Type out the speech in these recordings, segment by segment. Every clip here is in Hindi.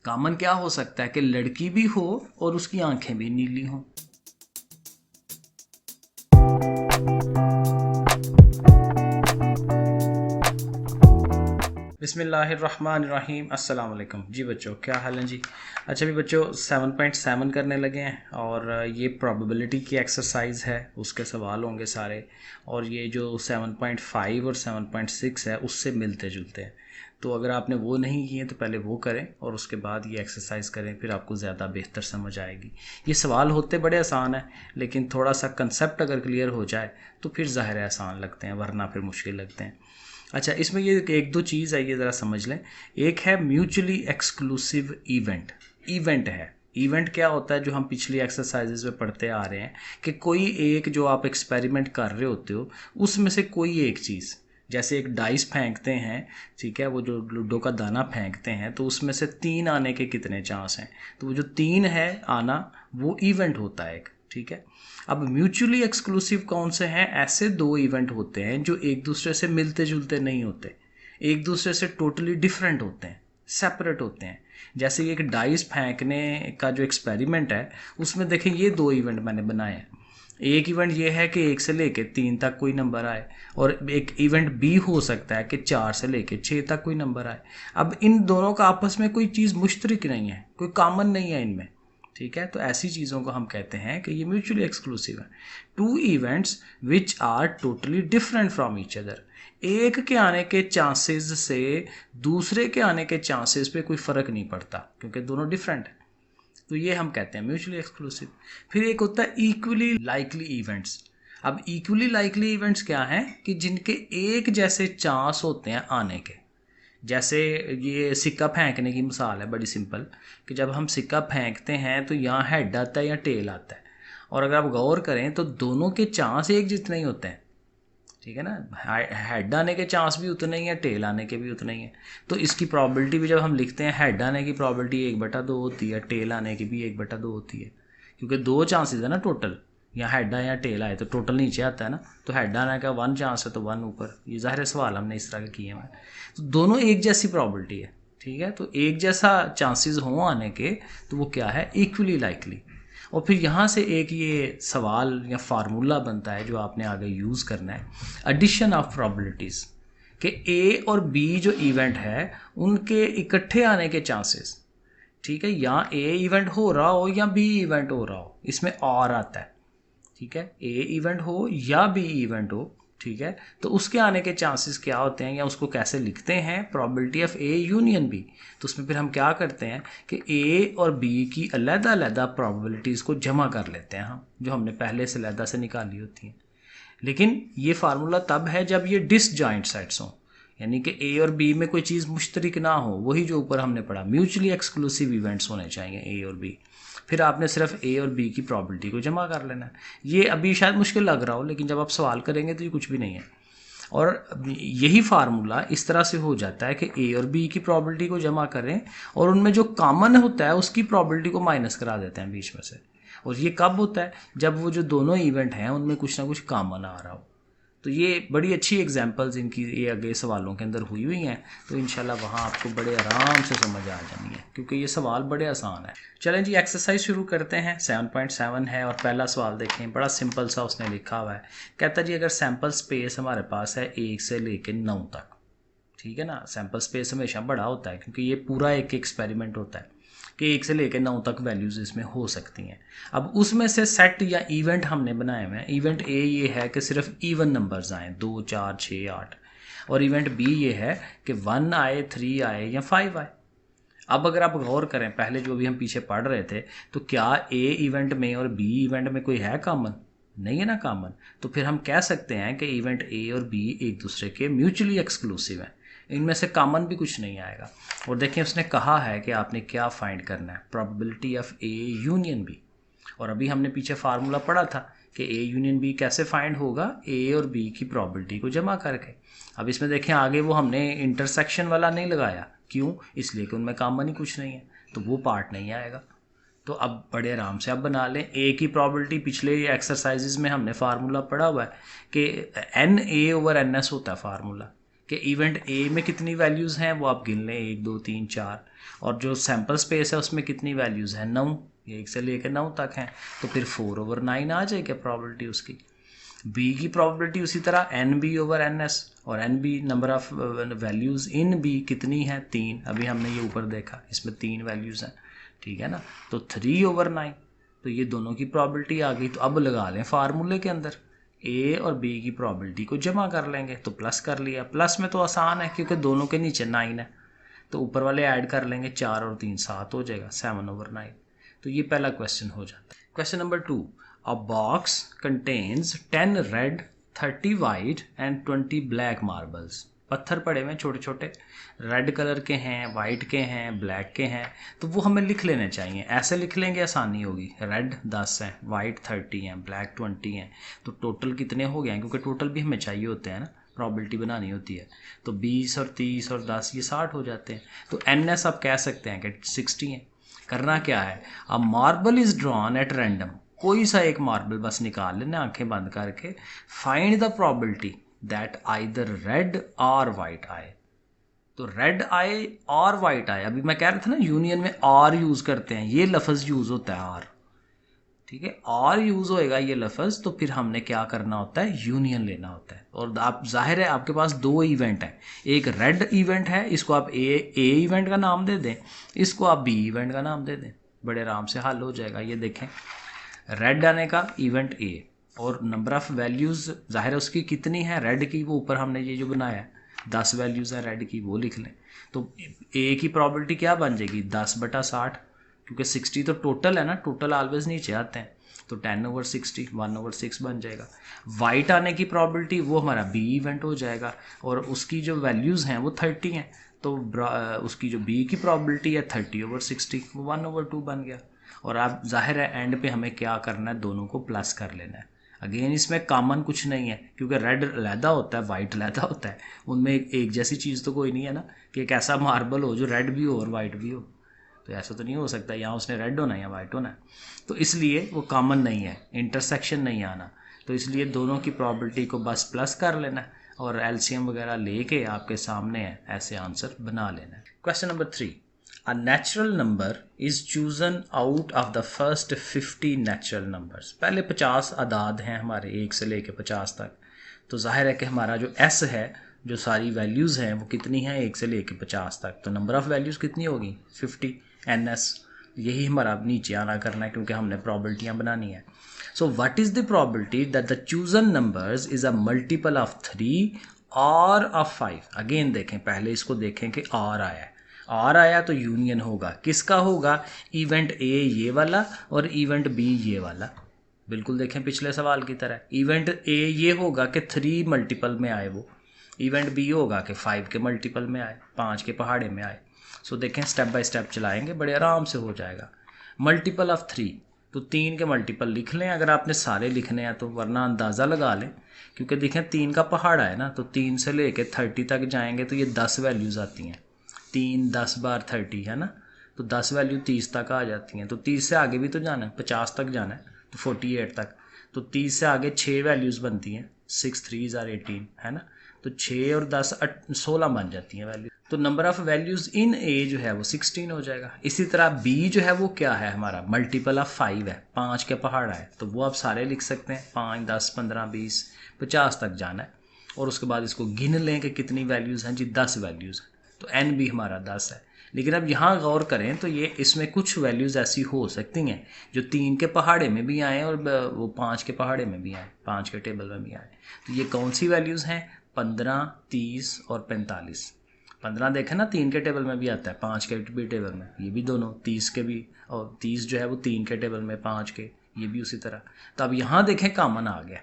कॉमन क्या हो सकता है कि लड़की भी हो और उसकी आंखें भी नीली हों। बिस्मिल्लाहिर्रहमानिर्रहीम। अस्सलाम वालेकुम जी बच्चों, क्या हाल है जी। अच्छा भी बच्चों 7.7 करने लगे हैं और ये प्रोबेबिलिटी की एक्सरसाइज है, उसके सवाल होंगे सारे। और ये जो 7.5 और 7.6 है उससे मिलते जुलते हैं। तो अगर आपने वो नहीं किए तो पहले वो करें और उसके बाद ये एक्सरसाइज करें, फिर आपको ज़्यादा बेहतर समझ आएगी। ये सवाल होते बड़े आसान हैं, लेकिन थोड़ा सा कंसेप्ट अगर क्लियर हो जाए तो फिर ज़ाहिर है आसान लगते हैं, वरना फिर मुश्किल लगते हैं। अच्छा, इसमें ये एक दो चीज़ है, ये ज़रा समझ लें। एक है म्यूचुअली एक्सक्लूसिव इवेंट। इवेंट है, इवेंट क्या होता है जो हम पिछली एक्सरसाइजेज में पढ़ते आ रहे हैं कि कोई एक जो आप एक्सपेरिमेंट कर रहे होते हो उसमें से कोई एक चीज़, जैसे एक डाइस फेंकते हैं, ठीक है, वो जो लूडो का दाना फेंकते हैं तो उसमें से 3 आने के कितने चांस हैं, तो वो जो 3 है आना वो इवेंट होता है एक, ठीक है। अब म्यूचुअली एक्सक्लूसिव कौन से हैं? ऐसे 2 इवेंट होते हैं जो एक दूसरे से मिलते जुलते नहीं होते, एक दूसरे से टोटली डिफरेंट होते हैं, सेपरेट होते हैं। जैसे एक डाइस फेंकने का जो एक्सपेरिमेंट है उसमें देखें ये 2 इवेंट मैंने बनाए हैं। एक इवेंट ये है कि 1 से लेके 3 तक कोई नंबर आए, और एक इवेंट बी हो सकता है कि 4 से लेके 6 तक कोई नंबर आए। अब इन दोनों का आपस में कोई चीज़ मुश्तरक नहीं है, कोई कॉमन नहीं है इनमें, ठीक है। तो ऐसी चीज़ों को हम कहते हैं कि ये म्यूचुअली एक्सक्लूसिव है। 2 events which are totally different from each other. एक के आने के चांसेस से दूसरे के आने के चांसेस पे कोई फ़र्क नहीं पड़ता, क्योंकि दोनों डिफरेंट है। तो ये हम कहते हैं म्यूचुअली एक्सक्लूसिव। फिर एक होता है इक्वली लाइकली इवेंट्स। अब इक्वली लाइकली इवेंट्स क्या हैं कि जिनके एक जैसे चांस होते हैं आने के। जैसे ये सिक्का फेंकने की मिसाल है, बड़ी सिंपल, कि जब हम सिक्का फेंकते हैं तो यहाँ हेड आता है या टेल आता है, और अगर आप गौर करें तो दोनों के चांस एक जितने ही होते हैं, ठीक है ना। हेड आने के चांस भी उतने ही हैं, टेल आने के भी उतने ही हैं। तो इसकी प्रॉबिलिटी भी जब हम लिखते हैं, हेड आने की प्रॉबिलिटी 1/2 होती है, टेल आने की भी 1/2 होती है, क्योंकि 2 चांसेस है ना टोटल। या हेड आए या टेल आए तो टोटल नीचे आता है ना, तो हेड आने का 1 चांस है तो 1 ऊपर। ये ज़ाहिर सवाल हमने इस तरह के किए हैं। तो दोनों एक जैसी प्रॉबिलिटी है, ठीक है। तो एक जैसा चांसेस हों आने के तो वो क्या है, इक्वली लाइकली। और फिर यहाँ से एक ये सवाल या फार्मूला बनता है जो आपने आगे यूज़ करना है, एडिशन ऑफ प्रॉबिलिटीज़, कि ए और बी जो इवेंट है उनके इकट्ठे आने के चांसेस, ठीक है। या ए इवेंट हो रहा हो या बी इवेंट हो रहा हो, इसमें और आता है, ठीक है। ए इवेंट हो या बी इवेंट हो, ठीक है, तो उसके आने के चांसेस क्या होते हैं या उसको कैसे लिखते हैं, probability of A union B. तो उसमें फिर हम क्या करते हैं कि ए और बी की अलग-अलग प्रोबेबिलिटीज़ को जमा कर लेते हैं हम, जो हमने पहले से अलग से निकाली होती हैं। लेकिन ये फार्मूला तब है जब ये डिसजॉइंट सेट्स हों, यानी कि ए और बी में कोई चीज़ मुश्तरक ना हो, वही जो ऊपर हमने पढ़ा, म्यूचुअली एक्सक्लूसिव इवेंट्स होने चाहिए ए और बी। फिर आपने सिर्फ ए और बी की प्रॉबिलिटी को जमा कर लेना है। ये अभी शायद मुश्किल लग रहा हो, लेकिन जब आप सवाल करेंगे तो ये कुछ भी नहीं है। और यही फार्मूला इस तरह से हो जाता है कि ए और बी की प्रॉबिलिटी को जमा करें और उनमें जो कॉमन होता है उसकी प्रॉबिलिटी को माइनस करा देते हैं बीच में से। और ये कब होता है, जब वो जो दोनों इवेंट हैं उनमें कुछ ना कुछ कॉमन आ रहा हो। तो ये बड़ी अच्छी एग्जांपल्स इनकी ये आगे सवालों के अंदर हुई हुई हैं, तो इंशाल्लाह वहाँ आपको बड़े आराम से समझ आ जानी है, क्योंकि ये सवाल बड़े आसान है। चलें जी, एक्सरसाइज शुरू करते हैं। 7.7 है और पहला सवाल देखें, बड़ा सिंपल सा उसने लिखा हुआ है। कहता जी अगर सैम्पल स्पेस हमारे पास है 1 से लेकर 9 तक, ठीक है ना। सैम्पल स्पेस हमेशा बड़ा होता है क्योंकि ये पूरा एक एक्सपेरिमेंट होता है कि 1 से लेकर 9 तक वैल्यूज़ इसमें हो सकती हैं। अब उसमें से सेट या इवेंट हमने बनाए हुए हैं। इवेंट ए ये है कि सिर्फ इवन नंबर्स आएँ, 2 4 6 8, और इवेंट बी ये है कि 1 आए, 3 आए या 5 आए। अब अगर आप गौर करें, पहले जो भी हम पीछे पढ़ रहे थे, तो क्या ए इवेंट में और बी इवेंट में कोई है कॉमन? नहीं है ना कॉमन। तो फिर हम कह सकते हैं कि इवेंट ए और बी एक दूसरे के म्यूचुअली एक्सक्लूसिव हैं, इनमें से कॉमन भी कुछ नहीं आएगा। और देखिए उसने कहा है कि आपने क्या फाइंड करना है, probability of A union B. और अभी हमने पीछे फार्मूला पढ़ा था कि ए यूनियन बी कैसे फाइंड होगा, ए और बी की प्रॉबिलिटी को जमा करके। अब इसमें देखें आगे वो हमने इंटरसेक्शन वाला नहीं लगाया, क्यों? इसलिए कि उनमें कॉमन ही कुछ नहीं है, तो वो पार्ट नहीं आएगा। तो अब बड़े आराम से आप बना लें। ए की प्रॉबिलिटी पिछले एक्सरसाइजेज में हमने फार्मूला पढ़ा हुआ है कि N A over N S होता है फार्मूला, कि इवेंट ए में कितनी वैल्यूज़ हैं वो आप गिन लें, 1 2 3 4, और जो सैम्पल स्पेस है उसमें कितनी वैल्यूज़ हैं, 9, ये 1 से लेकर 9 तक हैं, तो फिर 4/9 आ जाएगी प्रॉबिलिटी उसकी। बी की प्रॉबिलिटी उसी तरह NB/NS, और NB number of values in B कितनी है, 3, अभी हमने ये ऊपर देखा इसमें 3 वैल्यूज़ हैं, ठीक है ना, तो 3/9, तो ये दोनों की प्रॉबिलिटी आ गई। तो अब लगा लें फार्मूले के अंदर ए और बी की प्रॉबिलिटी को जमा कर लेंगे, तो प्लस कर लिया, प्लस में तो आसान है क्योंकि दोनों के नीचे 9 है, तो ऊपर वाले ऐड कर लेंगे, 4 और 3 7 हो जाएगा, 7/9। तो ये पहला क्वेश्चन हो जाता है। Question number 2, a box contains 10 red 30 white and 20 black marbles. पत्थर पड़े हुए छोटे छोटे, रेड कलर के हैं, वाइट के हैं, ब्लैक के हैं, तो वो हमें लिख लेने चाहिए। ऐसे लिख लेंगे आसानी होगी, रेड 10 हैं, वाइट 30 हैं, ब्लैक 20 हैं, तो टोटल कितने हो गए हैं, क्योंकि टोटल भी हमें चाहिए होते हैं ना, प्रॉबिलिटी बनानी होती है, तो 20 और 30 और 10 ये 60 हो जाते हैं। तो NS आप कह सकते हैं कि 60 हैं। करना क्या है, a marble is drawn at random, कोई सा एक मार्बल बस निकाल लेना आंखें बंद करके, find the probability that either red और वाइट आए। तो रेड आए और वाइट आए, अभी मैं कह रहा था ना यूनियन में आर यूज़ करते हैं, ये लफ्ज़ यूज़ होता है आर, ठीक है, और यूज़ होएगा ये लफ्ज़, तो फिर हमने क्या करना होता है, यूनियन लेना होता है। और आप जाहिर है आपके पास 2 इवेंट हैं, एक रेड इवेंट है, इसको आप ए इवेंट का नाम दे दें, इसको आप बी इवेंट का नाम दे दें, बड़े आराम से हल हो जाएगा। ये देखें, रेड आने का इवेंट ए, और नंबर ऑफ़ वैल्यूज़ जाहिर है उसकी कितनी है, रेड की, वो ऊपर हमने ये जो बनाया है 10 वैल्यूज़ हैं रेड की, वो लिख लें। तो ए की प्रॉबिलिटी क्या बन जाएगी, 10/60, क्योंकि 60 तो टोटल है ना, टोटल ऑलवेज नीचे आते हैं, तो 10/60 1/6 बन जाएगा। वाइट आने की प्रॉबिलिटी वो हमारा बी इवेंट हो जाएगा, और उसकी जो वैल्यूज़ हैं वो 30 हैं, तो उसकी जो बी की प्रॉबिलिटी है 30/60, वो 1/2 बन गया। और आप जाहिर है एंड पे हमें क्या करना है, दोनों को प्लस कर लेना है। अगेन इसमें कॉमन कुछ नहीं है, क्योंकि रेड अलहदा होता है, वाइट अलहदा होता है, उनमें एक जैसी चीज़ तो कोई नहीं है ना, कि एक ऐसा मार्बल हो जो रेड भी हो और वाइट भी हो, तो ऐसा तो नहीं हो सकता, यहाँ उसने रेड होना है या वाइट होना है, तो इसलिए वो कॉमन नहीं है, इंटरसेक्शन नहीं आना, तो इसलिए दोनों की प्रॉबिलिटी को बस प्लस कर लेना है, और एलसीएम वगैरह लेके आपके सामने है ऐसे आंसर बना लेना है। Question number 3, A natural number is chosen out of the first 50 natural numbers। पहले 50 आदाद हैं हमारे 1 से लेके 50 तक, तो जाहिर है कि हमारा जो S है, जो सारी वैल्यूज़ हैं वो कितनी हैं 1 से लेके 50 तक, तो नंबर ऑफ़ वैल्यूज़ कितनी होगी 50 NS, यही हमारा नीचे आना करना है क्योंकि हमने प्रॉबिलिटियाँ बनानी है। सो what is the probability that the chosen numbers is a multiple of 3 और ऑफ 5। अगेन देखें, पहले इसको देखें कि R आया है, आर आया तो यूनियन होगा, किसका होगा, इवेंट ए ये वाला और इवेंट बी ये वाला, बिल्कुल देखें पिछले सवाल की तरह। इवेंट ए ये होगा कि 3 मल्टीपल में आए वो, इवेंट बी होगा कि 5 के मल्टीपल में आए, 5 के पहाड़े में आए। सो देखें स्टेप बाय स्टेप चलाएंगे, बड़े आराम से हो जाएगा। मल्टीपल ऑफ 3, तो 3 के मल्टीपल लिख लें अगर आपने सारे लिखने हैं तो, वरना अंदाज़ा लगा लें, क्योंकि देखें 3 का पहाड़ा है ना, तो 3 से लेके 30 तक जाएंगे तो ये 10 वैल्यूज़ आती हैं, 3 10 बार 30 है ना, तो 10 वैल्यू 30 तक आ जाती हैं, तो 30 से आगे भी तो जाना है, 50 तक जाना है, तो 48 तक, तो 30 से आगे 6 वैल्यूज़ बनती हैं, 6 3 are 18 है ना, तो 6 और 10 16 बन जाती हैं वैल्यू, तो नंबर ऑफ़ वैल्यूज़ इन ए जो है वो 16 हो जाएगा। इसी तरह बी जो है वो क्या है हमारा, मल्टीपल ऑफ 5 है, 5 के पहाड़ा है, तो वो आप सारे लिख सकते हैं, 5 10 15 20 50 तक जाना है, और उसके बाद इसको गिन लें कि कितनी वैल्यूज़ हैं जी, 10 वैल्यूज़ हैं, तो n भी हमारा 10 है। लेकिन अब यहाँ गौर करें तो ये इसमें कुछ वैल्यूज़ ऐसी हो सकती हैं जो 3 के पहाड़े में भी आएँ और वो 5 के पहाड़े में भी आएँ, 5 के टेबल में भी आएँ, तो ये कौन सी वैल्यूज़ हैं, 15 30 और 45। 15 देखें ना 3 के टेबल में भी आता है, 5 के भी टेबल में, ये भी दोनों 30 के भी, और 30 जो है वो 3 के टेबल में, 5 के ये भी उसी तरह। तो अब यहाँ देखें कॉमन आ गया,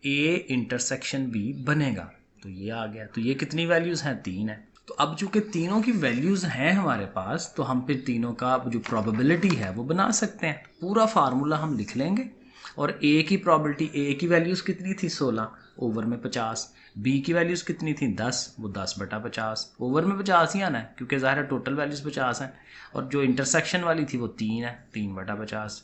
ए इंटरसेक्शन बी बनेगा, तो ये आ गया, तो ये कितनी वैल्यूज़ हैं, 3 है। तो अब चूँकि तीनों की वैल्यूज़ हैं हमारे पास, तो हम फिर तीनों का जो प्रोबेबिलिटी है वो बना सकते हैं। पूरा फार्मूला हम लिख लेंगे, और ए की प्रॉबिलिटी, ए की वैल्यूज़ कितनी थी 16 ओवर में 50, बी की वैल्यूज़ कितनी थी 10, वो 10/50 ओवर में 50 ही आना है क्योंकि ज़ाहिर है टोटल वैल्यूज़ 50 हैं, और जो इंटरसेक्शन वाली थी वो 3 है, 3/50।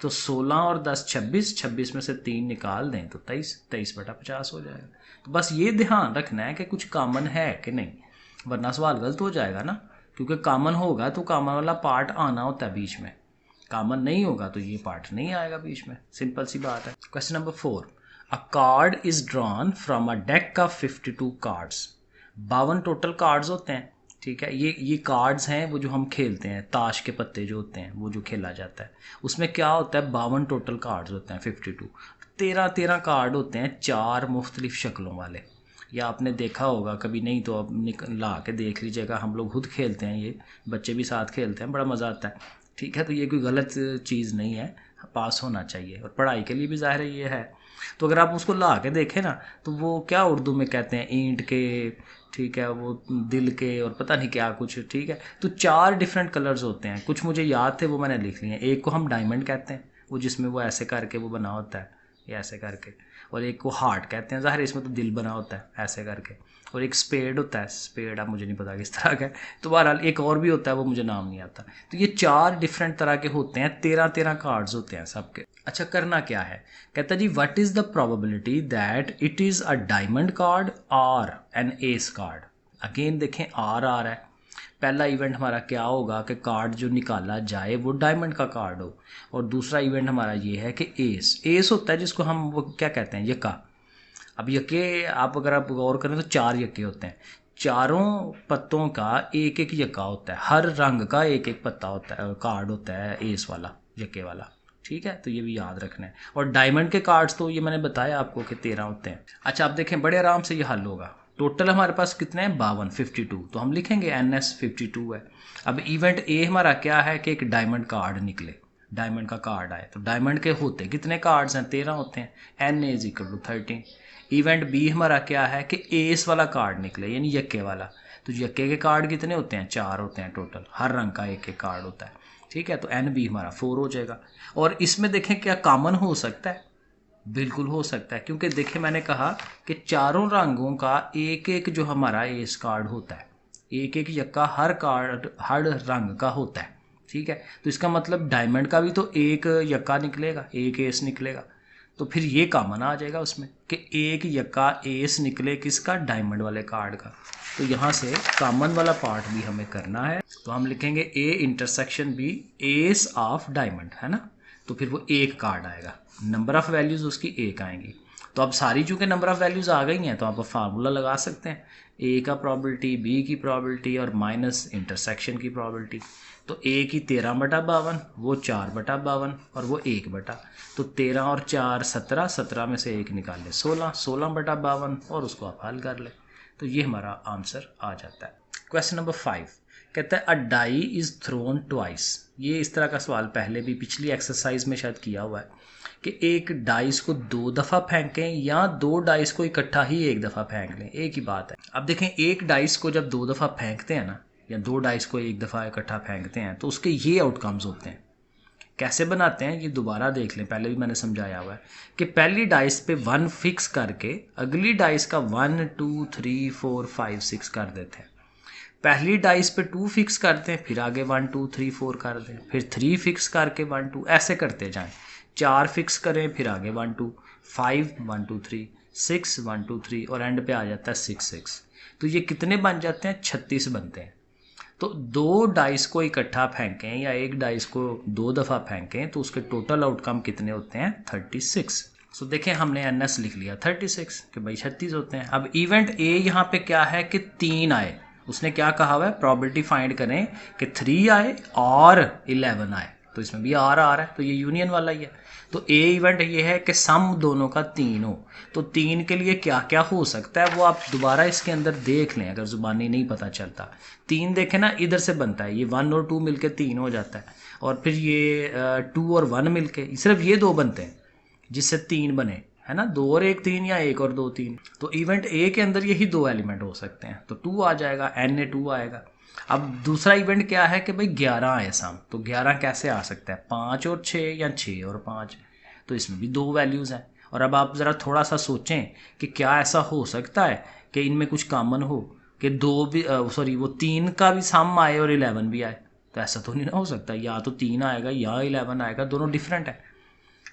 तो 16 और 10 26, 26 में से 3 निकाल दें तो 23, 23/50 हो जाएगा। तो बस ये ध्यान रखना है कि कुछ कॉमन है कि नहीं, वरना सवाल गलत हो जाएगा ना, क्योंकि कॉमन होगा तो कॉमन वाला पार्ट आना होता है बीच में, कॉमन नहीं होगा तो ये पार्ट नहीं आएगा बीच में, सिंपल सी बात है। Question number 4, a card is drawn from a deck of 52 cards. 52 total cards होते हैं, ठीक है। ये कार्ड्स हैं वो जो हम खेलते हैं, ताश के पत्ते जो होते हैं वो जो खेला जाता है, उसमें क्या होता है 52 टोटल कार्ड्स होते हैं 52। 13 कार्ड होते हैं 4 मुख्तलिफ शक्लों वाले, या आपने देखा होगा कभी, नहीं तो अब ला के देख लीजिएगा, हम लोग खुद खेलते हैं, ये बच्चे भी साथ खेलते हैं, बड़ा मज़ा आता है, ठीक है। तो ये कोई गलत चीज़ नहीं है, पास होना चाहिए और पढ़ाई के लिए भी ज़ाहिर है ये है। तो अगर आप उसको ला के देखें ना तो वो क्या उर्दू में कहते हैं, ईंट के, ठीक है, वो दिल के और पता नहीं क्या कुछ, ठीक है। तो 4 डिफरेंट कलर्स होते हैं, कुछ मुझे याद थे वो मैंने लिख लिए हैं। एक को हम डायमंड कहते हैं, वो जिसमें वो ऐसे करके वो बना होता है, ये ऐसे करके, और एक को हार्ट कहते हैं, ज़ाहिर है इसमें तो दिल बना होता है ऐसे करके, और एक स्पेड होता है, स्पेड अब मुझे नहीं पता किस तरह का है, तो बहरहाल एक और भी होता है वो मुझे नाम नहीं आता। तो ये 4 डिफरेंट तरह के होते हैं, 13 कार्ड्स होते हैं सबके। अच्छा, करना क्या है, कहता है जी what is the probability that it is a diamond card और एन एस कार्ड। अगेन देखें आर आ रहा है, पहला इवेंट हमारा क्या होगा कि कार्ड जो निकाला जाए वो डायमंड का कार्ड हो, और दूसरा इवेंट हमारा ये है कि एस होता है जिसको हम वो क्या कहते हैं, यक्का। अब यक्के आप अगर आप गौर करें तो 4 यक्के होते हैं, चारों पत्तों का एक एक यक्का होता है, हर रंग का एक एक पत्ता होता है, कार्ड होता है एस वाला, यक्के वाला, ठीक है। तो ये भी याद रखना है। और डायमंड के कार्ड्स तो ये मैंने बताया आपको कि 13 होते हैं। अच्छा, आप देखें बड़े आराम से ये हल होगा। टोटल हमारे पास कितने हैं 52, तो हम लिखेंगे NS 52 है। अब इवेंट ए हमारा क्या है कि एक डायमंड कार्ड निकले, डायमंड का कार्ड आए, तो डायमंड के होते कितने कार्ड्स हैं 13 होते हैं, NA = 13। इवेंट बी हमारा क्या है कि एस वाला कार्ड निकले यानी यक्के वाला, तो यक्के के कार्ड कितने होते हैं 4 होते हैं टोटल, हर रंग का एक एक कार्ड होता है, ठीक है। तो NB हमारा 4 हो जाएगा। और इसमें देखें क्या कॉमन हो सकता है, बिल्कुल हो सकता है, क्योंकि देखें मैंने कहा कि चारों रंगों का एक एक जो हमारा एस कार्ड होता है, एक एक यक्का हर कार्ड हर रंग का होता है, ठीक है। तो इसका मतलब डायमंड का भी तो एक यक्का निकलेगा, एक एस निकलेगा, तो फिर ये कॉमन आ जाएगा उसमें कि एक यक्का एस निकले किसका, डायमंड वाले कार्ड का। तो यहाँ से कॉमन वाला पार्ट भी हमें करना है, तो हम लिखेंगे A∩B एस ऑफ डायमंड, है ना। तो फिर वो एक कार्ड आएगा, नंबर ऑफ़ वैल्यूज़ उसकी एक आएंगी। तो अब सारी चूँकि नंबर ऑफ़ वैल्यूज़ आ गई हैं तो आप फार्मूला लगा सकते हैं, ए का प्रॉबिलिटी, बी की प्रॉबिलिटी और माइनस इंटरसेक्शन की प्रॉबिलिटी। तो ए की 13/52, वो 4/52 और वो 1/, तो 13 और 4 17, 17 में से 1 निकाल ले 16, 16/52 और उसको आप हल कर ले, तो ये हमारा आंसर आ जाता है। क्वेश्चन नंबर 5 कहता है अ डाई इज़ थ्रोन ट्वाइस। ये इस तरह का सवाल पहले भी पिछली एक्सरसाइज में शायद किया हुआ है कि एक डाइस को 2 दफ़ा फेंकें या 2 डाइस को इकट्ठा ही 1 दफ़ा फेंक लें, एक ही बात है। अब देखें एक डाइस को जब 2 दफ़ा फेंकते हैं ना, या 2 डाइस को 1 दफ़ा इकट्ठा फेंकते हैं, तो उसके ये आउटकम्स होते हैं। कैसे बनाते हैं ये दोबारा देख लें, पहले भी मैंने समझाया हुआ है कि पहली डाइस पे 1 फिक्स करके अगली डाइस का 1 2 3 4 5 6 कर देते हैं। पहली डाइस पे 2 फिक्स करते हैं, फिर आगे 1 2 3 4 कर दें, फिर 3 फिक्स करके 1 2 ऐसे करते जाएं, 4 फिक्स करें, फिर आगे 1 2 5 1 2 3 6 1 2 3 और एंड पे आ जाता है 6 6। तो ये कितने बन जाते हैं 36 बनते हैं। तो 2 डाइस को इकट्ठा फेंकें या एक डाइस को 2 दफ़ा फेंकें तो उसके टोटल आउटकम कितने होते हैं 36। सो देखें हमने NS लिख लिया 36 कि भाई 36 होते हैं। अब इवेंट ए यहाँ पे क्या है कि 3 आए, उसने क्या कहा हुआ है प्रॉबिलिटी फाइंड करें कि 3 आए और 11 आए, तो इसमें भी आर आ रहा है, तो ये यूनियन वाला ही है। तो ए इवेंट ये है कि सम दोनों का 3 हो, तो 3 के लिए क्या क्या हो सकता है वो आप दोबारा इसके अंदर देख लें अगर ज़ुबानी नहीं पता चलता। 3 देखें ना इधर से बनता है, ये 1 और 2 मिलके 3 हो जाता है, और फिर ये 2 और 1 मिलके सिर्फ ये 2 बनते हैं जिससे 3 बने, है ना, 2 और 1 3 या 1 और 2 3। तो इवेंट ए के अंदर यही 2 एलिमेंट हो सकते हैं, तो 2 आ जाएगा, NA2 आएगा। अब दूसरा इवेंट क्या है कि भाई 11 आए सम, तो 11 कैसे आ सकता है 5 और 6 या 6 और 5, तो इसमें भी 2 वैल्यूज़ हैं। और अब आप ज़रा थोड़ा सा सोचें कि क्या ऐसा हो सकता है कि इनमें कुछ कॉमन हो कि 2 भी वो 3 का भी सम आए और 11 भी आए, तो ऐसा तो नहीं ना हो सकता, या तो 3 आएगा या 11 आएगा, दोनों डिफरेंट है।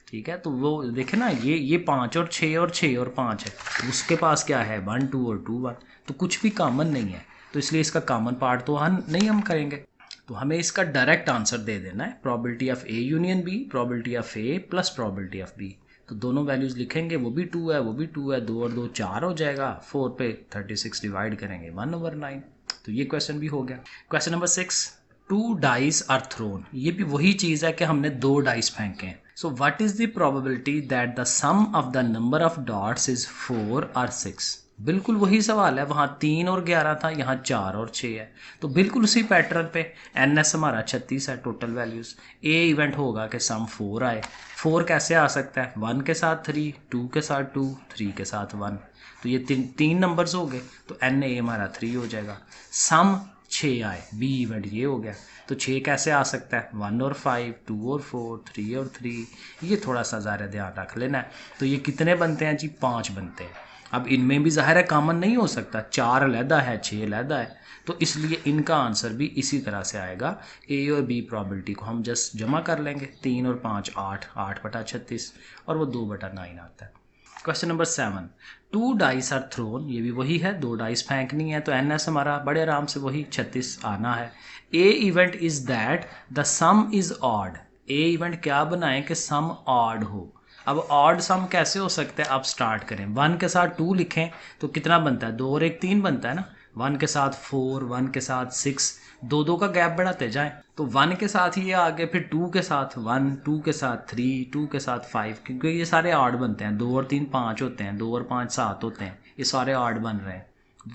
ठीक है, तो वो देखे ना, ये 5 और 6 और 6 और 5 है, उसके पास क्या है 1 2 और 2 1, तो कुछ भी कॉमन नहीं है, तो इसलिए इसका कॉमन पार्ट तो हम करेंगे। तो हमें इसका डायरेक्ट आंसर दे देना है, probability of A union B, probability of A plus probability of B. तो दोनों वैल्यूज़ लिखेंगे, वो भी 2 है, वो भी 2 है, 2 और 2 4 हो जाएगा, 4 पे 36 डिवाइड करेंगे 1/9। तो ये क्वेश्चन भी हो गया। Question number 6, 2 dice are thrown. ये भी वही चीज़ है कि हमने 2 डाइस फेंके हैं। So what is the probability that the sum of the number of dots is 4 और 6। बिल्कुल वही सवाल है, वहाँ 3 और 11 था, यहाँ 4 और 6 है, तो बिल्कुल उसी पैटर्न पे। एन एस हमारा 36 है टोटल वैल्यूज़। ए इवेंट होगा कि सम 4 आए। 4 कैसे आ सकता है, 1 के साथ 3, 2 के साथ 2, 3 के साथ 1, तो ये तीन नंबर्स हो गए, तो एन ए हमारा 3 हो जाएगा। सम 6 आए, बी इवेंट ये हो गया। तो 6 कैसे आ सकता है, 1 और 5, 2 और 4, 3 और 3, ये थोड़ा सा ज़्यादा ध्यान रख लेना है। तो ये कितने बनते हैं जी, 5 बनते हैं। अब इनमें भी ज़ाहिर है कॉमन नहीं हो सकता, 4 अलहदा है, 6 अलहदा है, तो इसलिए इनका आंसर भी इसी तरह से आएगा। ए और बी प्रॉबिलिटी को हम जस्ट जमा कर लेंगे, 3 और 5 8, 8/36, और वो 2/9 आता है। Question number 7, 2 dice are thrown. ये भी वही है, 2 डाइस फेंकनी है, तो एन एस हमारा बड़े आराम से वही 36 आना है। E event is that the sum is odd. E event क्या बनाएं कि सम ऑड हो। अब ऑड सम कैसे हो सकता है, अब स्टार्ट करें। 1 के साथ 2 लिखें तो कितना बनता है, 2 और 1 3 बनता है ना। 1 के साथ 4, 1 के साथ 6, 2 का गैप बढ़ाते जाएं, तो 1 के साथ ही ये आगे, फिर 2 के साथ 1, 2 के साथ 3, 2 के साथ 5, क्योंकि ये सारे ऑड बनते हैं। 2 और 3 5 होते हैं, 2 और 5 7 होते हैं, ये सारे ऑड बन रहे हैं,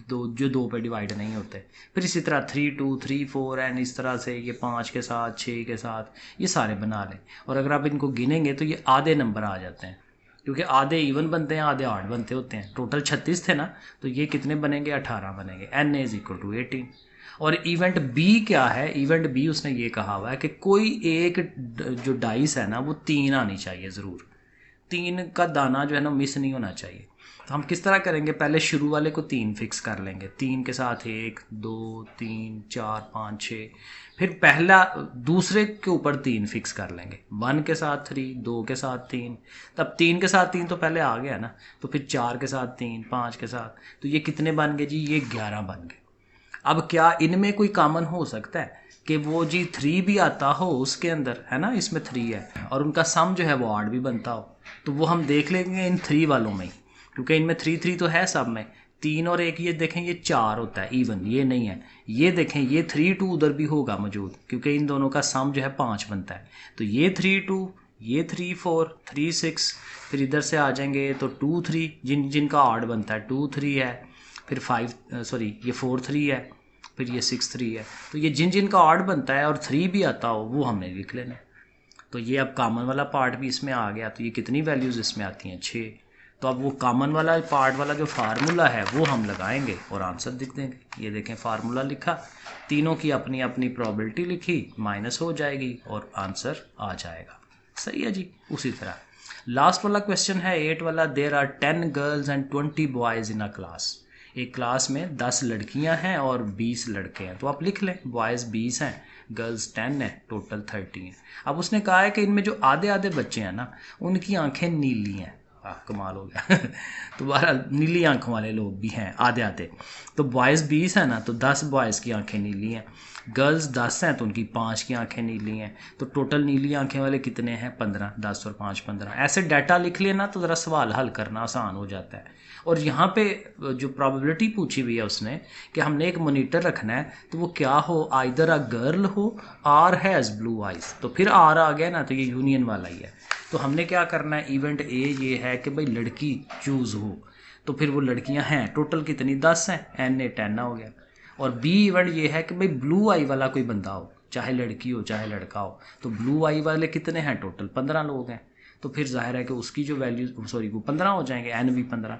जो 2 पे डिवाइड नहीं होते। फिर इसी तरह 3 2 3 4 एंड इस तरह से ये 5 के साथ 6 के साथ ये सारे बना लें, और अगर आप इनको गिनेंगे तो ये आधे नंबर आ जाते हैं, क्योंकि आधे इवन बनते हैं, आधे ऑड बनते होते हैं। टोटल 36 थे ना, तो ये कितने बनेंगे, 18 बनेंगे। N is equal to 18। और इवेंट बी क्या है, इवेंट बी उसने ये कहा हुआ है कि कोई एक जो डाइस है ना वो 3 आनी चाहिए ज़रूर, 3 का दाना जो है ना मिस नहीं होना चाहिए। तो हम किस तरह करेंगे, पहले शुरू वाले को 3 फिक्स कर लेंगे, 3 के साथ 1 2 3 4 5 6, फिर पहला दूसरे के ऊपर 3 फिक्स कर लेंगे, 1 के साथ 3, 2 के साथ 3, तब 3 के साथ 3 तो पहले आ गया ना, तो फिर 4 के साथ 3, 5 के साथ, तो ये कितने बन गए जी, ये 11 बन गए। अब क्या इनमें कोई कॉमन हो सकता है कि वो जी 3 भी आता हो उसके अंदर, है ना, इसमें 3 है और उनका सम जो है वो 8 भी बनता हो, तो वो हम देख लेंगे इन 3 वालों में ही, क्योंकि इनमें 3 3 तो है सब में। 3 और 1 ये देखें, ये 4 होता है इवन, ये नहीं है। ये देखें, ये 3 2 उधर भी होगा मौजूद, क्योंकि इन दोनों का सम जो है 5 बनता है। तो ये 3 2, ये 3 4, 3 6, फिर इधर से आ जाएंगे तो 2 3, जिनका ऑड बनता है 2 3 है, फिर 5 सॉरी ये 4 3 है, फिर ये 6 3 है। तो ये जिनका ऑड बनता है और 3 भी आता हो वो हमने लिख लेना। तो ये अब कॉमन वाला पार्ट भी इसमें आ गया, तो ये कितनी वैल्यूज़ इसमें आती हैं, 6। तो अब वो कॉमन वाला पार्ट वाला जो फार्मूला है वो हम लगाएंगे और आंसर लिख देंगे। ये देखें, फार्मूला लिखा, तीनों की अपनी अपनी प्रोबेबिलिटी लिखी, माइनस हो जाएगी और आंसर आ जाएगा। सही है जी। उसी तरह लास्ट वाला क्वेश्चन है 8 वाला, there are 10 girls and 20 boys in a class. एक क्लास में 10 लड़कियां हैं और 20 लड़के हैं, तो आप लिख लें, बॉयज़ 20 हैं, गर्ल्स 10 है, टोटल 30 हैं। अब उसने कहा है कि इनमें जो आधे आधे बच्चे हैं ना उनकी आंखें नीली हैं। कमाल हो गया तो बहरहाल नीली आंखों वाले लोग भी हैं आधे आधे। तो बॉयज़ 20 है ना, तो 10 बॉयज़ की आंखें नीली हैं, गर्ल्स 10 हैं तो उनकी 5 की आंखें नीली हैं, तो टोटल नीली आंखें वाले कितने हैं, 15। 10 और 5 15। ऐसे डाटा लिख लेना तो ज़रा सवाल हल करना आसान हो जाता है। और यहाँ पे जो प्रोबेबिलिटी पूछी हुई है उसने कि हमने एक मोनीटर रखना है, तो वो क्या हो, आइदर अ गर्ल हो आर हैज़ ब्लू आइज़, तो फिर आर आ गया ना, तो ये यूनियन वाला ही है। तो हमने क्या करना है, इवेंट ए ये है कि भाई लड़की चूज़ हो, तो फिर वो लड़कियां हैं टोटल कितनी, 10 हैं, एन ए 10 हो गया। और बी इवेंट ये है कि भाई ब्लू आई वाला कोई बंदा हो, चाहे लड़की हो चाहे लड़का हो, तो ब्लू आई वाले कितने हैं, टोटल 15 लोग हैं, तो फिर जाहिर है कि उसकी जो वैल्यू सॉरी वो 15 हो जाएंगे, एन भी 15।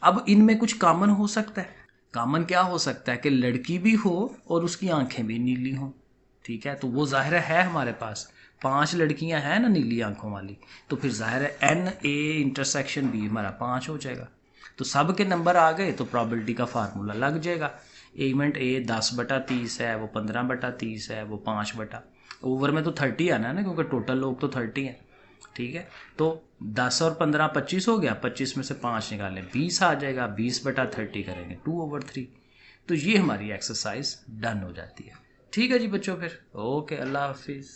अब इनमें कुछ कॉमन हो सकता है, कॉमन क्या हो सकता है कि लड़की भी हो और उसकी आंखें भी नीली हों, ठीक है, तो वो जाहिर है हमारे पास 5 लड़कियां हैं ना नीली आंखों वाली, तो फिर जाहिर है एन ए इंटरसेक्शन बी हमारा 5 हो जाएगा। तो सब के नंबर आ गए तो प्रोबेबिलिटी का फार्मूला लग जाएगा, एलिमेंट ए 10/30 है, वो 15/30 है, वो 5 ओवर में तो 30 आना है ना, क्योंकि टोटल लोग तो 30 हैं। ठीक है, तो 10 और 15 25 हो गया, 25 में से 5 निकालें 20 आ जाएगा, 20/30 करेंगे 2/3। तो ये हमारी एक्सरसाइज डन हो जाती है। ठीक है जी बच्चों, फिर ओके, अल्लाह हाफिज़।